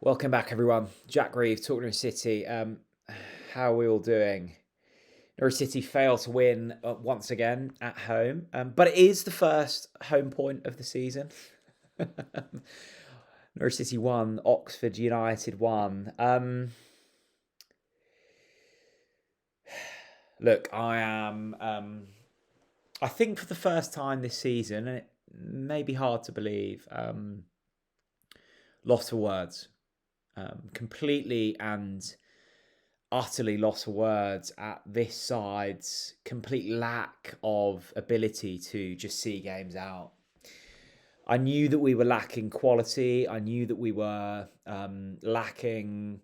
Welcome back, everyone. Jack Reeve, TalkNorwichCity. City. How are we all doing? Norwich City fail to win once again at home, but it is the first home point of the season. Norwich City won, Oxford United won. Look, I think for the first time this season, and it may be hard to believe, lost for words. Completely and utterly lost for words at this side's complete lack of ability to just see games out. I knew that we were lacking quality. I knew that we were lacking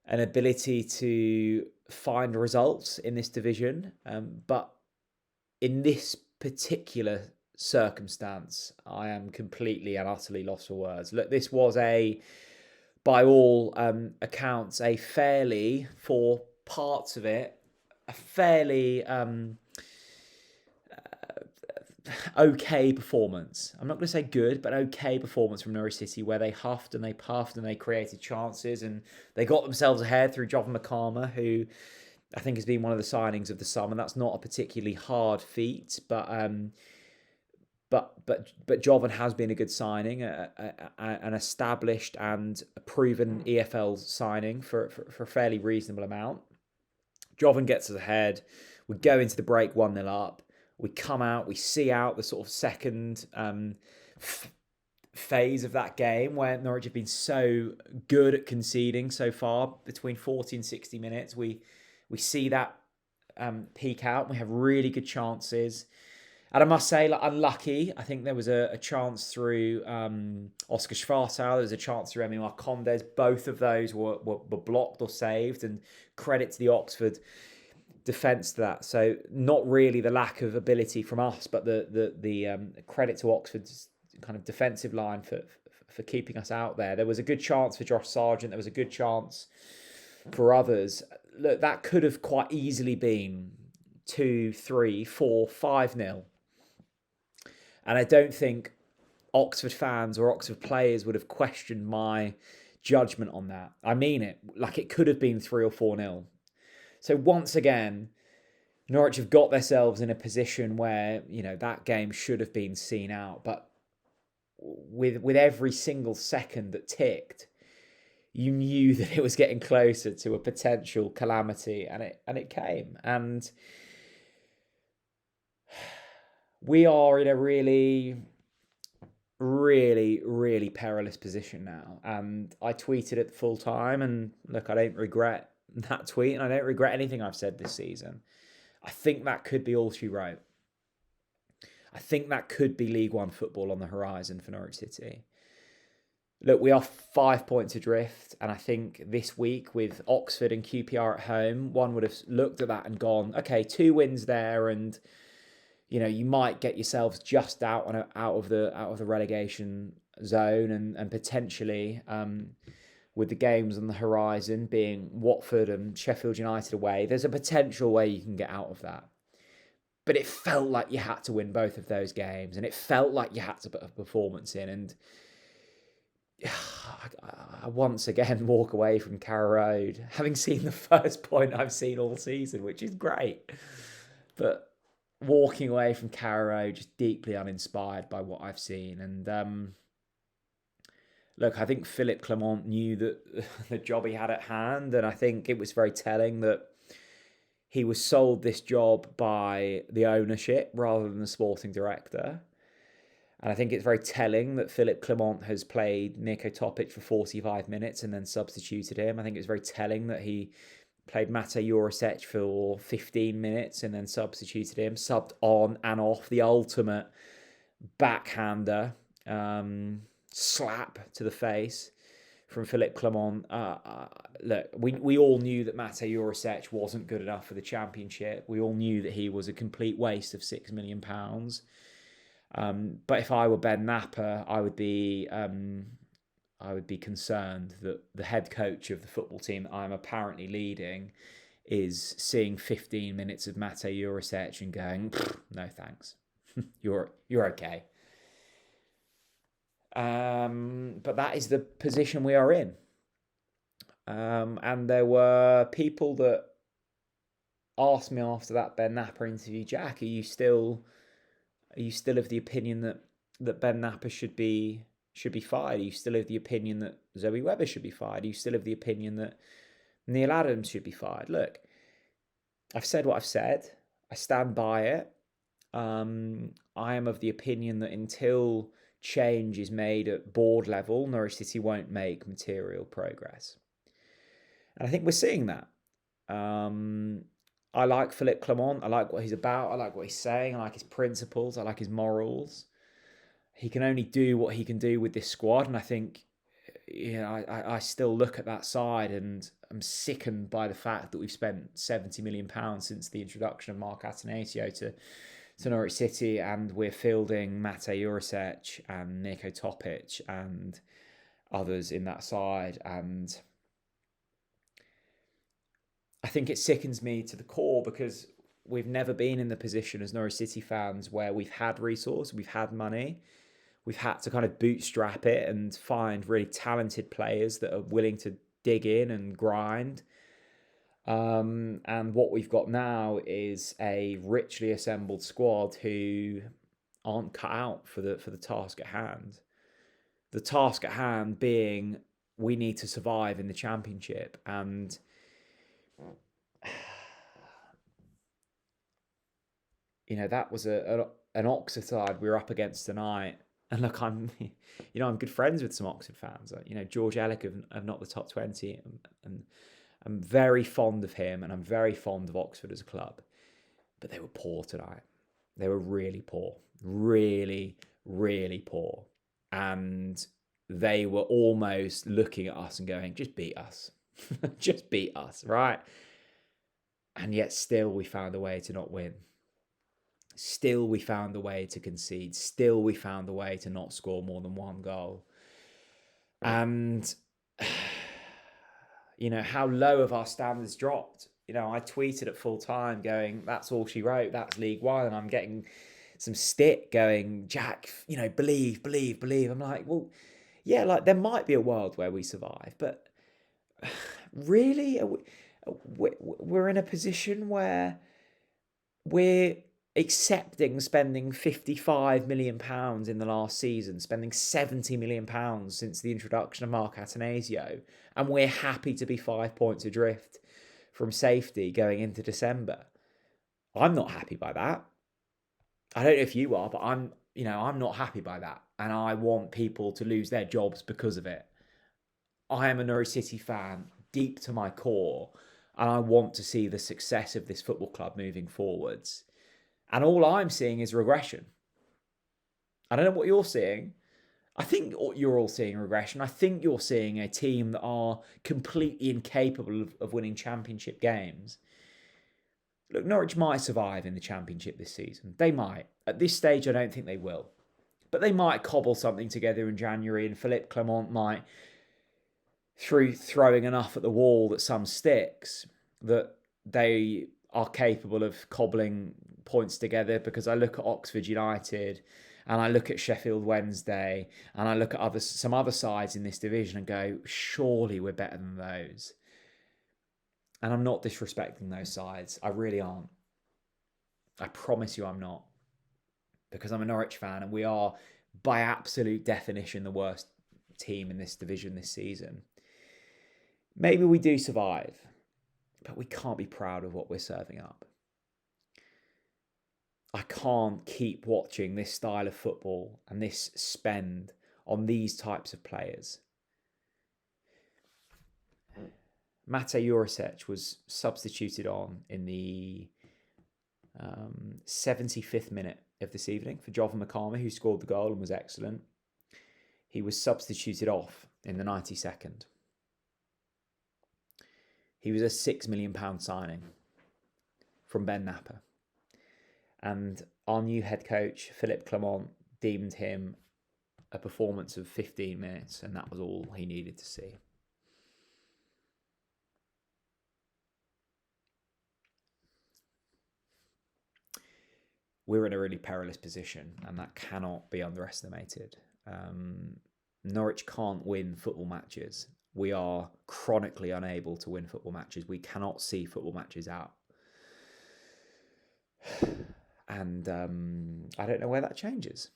an ability to find results in this division. But in this particular circumstance, I am completely and utterly lost for words. Look, this was by all accounts, for parts of it, a fairly okay performance. I'm not going to say good, but okay performance from Norwich City, where they huffed and they puffed and they created chances and they got themselves ahead through Jovan McCarmer, who I think has been one of the signings of the summer. That's not a particularly hard feat, but Jovan has been a good signing, an established and a proven EFL signing for a fairly reasonable amount. Jovan gets us ahead. We go into the break 1-0 up. We come out. We see out the sort of second phase of that game where Norwich have been so good at conceding so far, between 40 and 60 minutes. We see that peak out. We have really good chances. And I must say, unlucky. I think there was a chance through Oscar Schwartau. There was a chance through Emi Marcondes. Both of those were blocked or saved. And credit to the Oxford defence to that. So not really the lack of ability from us, but the credit to Oxford's kind of defensive line for keeping us out there. There was a good chance for Josh Sargent. There was a good chance for others. Look, that could have quite easily been 2, 3, 4, 5-0. And I don't think Oxford fans or Oxford players would have questioned my judgment on that. I mean it. Like, it could have been 3 or 4-0. So once again, Norwich have got themselves in a position where, that game should have been seen out. But with every single second that ticked, you knew that it was getting closer to a potential calamity, and it came. And we are in a really, really, really perilous position now. And I tweeted at the full time, and look, I don't regret that tweet, and I don't regret anything I've said this season. I think that could be all she wrote. I think that could be League One football on the horizon for Norwich City. Look, we are 5 points adrift, and I think this week with Oxford and QPR at home, one would have looked at that and gone, okay, 2 wins there, and you might get yourselves just out of the relegation zone, and potentially with the games on the horizon being Watford and Sheffield United away, there's a potential way you can get out of that. But it felt like you had to win both of those games, and it felt like you had to put a performance in. And I once again walk away from Carrow Road having seen the first point I've seen all season, which is great. But walking away from Carrow Road just deeply uninspired by what I've seen. And look, I think Philippe Clement knew that the job he had at hand, and I think it was very telling that he was sold this job by the ownership rather than the sporting director. And I think it's very telling that Philippe Clement has played Niko Topic for 45 minutes and then substituted him. I think it's very telling that he played Mate Jurisic for 15 minutes and then substituted him, subbed on and off, the ultimate backhander, slap to the face from Philippe Clement. Look, we all knew that Mate Jurisic wasn't good enough for the Championship. We all knew that he was a complete waste of £6 million. But if I were Ben Napper, I would be concerned that the head coach of the football team that I'm apparently leading is seeing 15 minutes of Mate Jurisic and going, no thanks, you're okay. But that is the position we are in. And there were people that asked me after that Ben Napper interview, Jack, are you still of the opinion that Ben Napper should be fired? Are you still of the opinion that Zoe Webber should be fired? Are you still of the opinion that Neil Adams should be fired? Look, I've said what I've said. I stand by it. I am of the opinion that until change is made at board level, Norwich City won't make material progress. And I think we're seeing that. I like Philippe Clement. I like what he's about. I like what he's saying. I like his principles. I like his morals. He can only do what he can do with this squad. And I think, I still look at that side and I'm sickened by the fact that we've spent £70 million since the introduction of Mark Atanasio to Norwich City, and we're fielding Mate Jurisic and Niko Topic and others in that side. And I think it sickens me to the core because we've never been in the position as Norwich City fans where we've had resource, we've had money, we've had to kind of bootstrap it and find really talented players that are willing to dig in and grind. And what we've got now is a richly assembled squad who aren't cut out for the task at hand. The task at hand being we need to survive in the Championship, and that was an Oxford side we were up against tonight. And look, I'm good friends with some Oxford fans. George Ellick of Not the Top 20, and I'm very fond of him, and I'm very fond of Oxford as a club. But they were poor tonight. They were really poor. Really, really poor. And they were almost looking at us and going, just beat us. Just beat us, right? And yet still we found a way to not win. Still we found a way to concede. Still we found a way to not score more than one goal. And how low have our standards dropped? I tweeted at full time going, that's all she wrote, that's League One. And I'm getting some stick going, Jack, believe. I'm like, well, yeah, like there might be a world where we survive, but really? We're in a position where we're accepting spending £55 million in the last season, spending £70 million since the introduction of Mark Atanasio, and we're happy to be 5 points adrift from safety going into December. I'm not happy by that. I don't know if you are, but I'm not happy by that, and I want people to lose their jobs because of it. I am a Norwich City fan deep to my core, and I want to see the success of this football club moving forwards. And all I'm seeing is regression. I don't know what you're seeing. I think you're all seeing regression. I think you're seeing a team that are completely incapable of winning championship games. Look, Norwich might survive in the Championship this season. They might. At this stage, I don't think they will. But they might cobble something together in January, and Philippe Clement might, through throwing enough at the wall that some sticks, that they are capable of cobbling points together. Because I look at Oxford United and I look at Sheffield Wednesday and I look at some other sides in this division and go, surely we're better than those. And I'm not disrespecting those sides. I really aren't. I promise you I'm not. Because I'm a Norwich fan and we are, by absolute definition, the worst team in this division this season. Maybe we do survive, but we can't be proud of what we're serving up. I can't keep watching this style of football and this spend on these types of players. Mate Jurisic was substituted on in the 75th minute of this evening for Jovan McCarthy, who scored the goal and was excellent. He was substituted off in the 92nd. He was a £6 million signing from Ben Napper. And our new head coach, Philippe Clement, deemed him a performance of 15 minutes, and that was all he needed to see. We're in a really perilous position, and that cannot be underestimated. Norwich can't win football matches We are chronically unable to win football matches. We cannot see football matches out. And I don't know where that changes.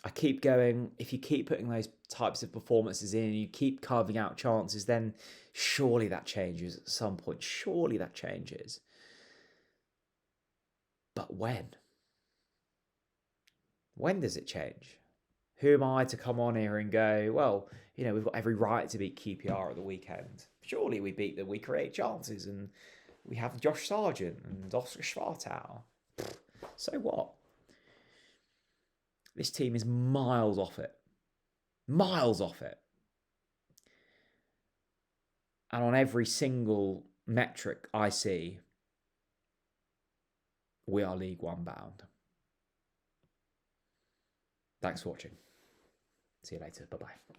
I keep going, if you keep putting those types of performances in and you keep carving out chances, then surely that changes at some point. Surely that changes. But when? When does it change? Who am I to come on here and go, well, you know, we've got every right to beat QPR at the weekend. Surely we beat them, we create chances, and we have Josh Sargent and Oscar Schwartau. So what? This team is miles off it. Miles off it. And on every single metric I see, we are League One bound. Thanks for watching. See you later. Bye-bye.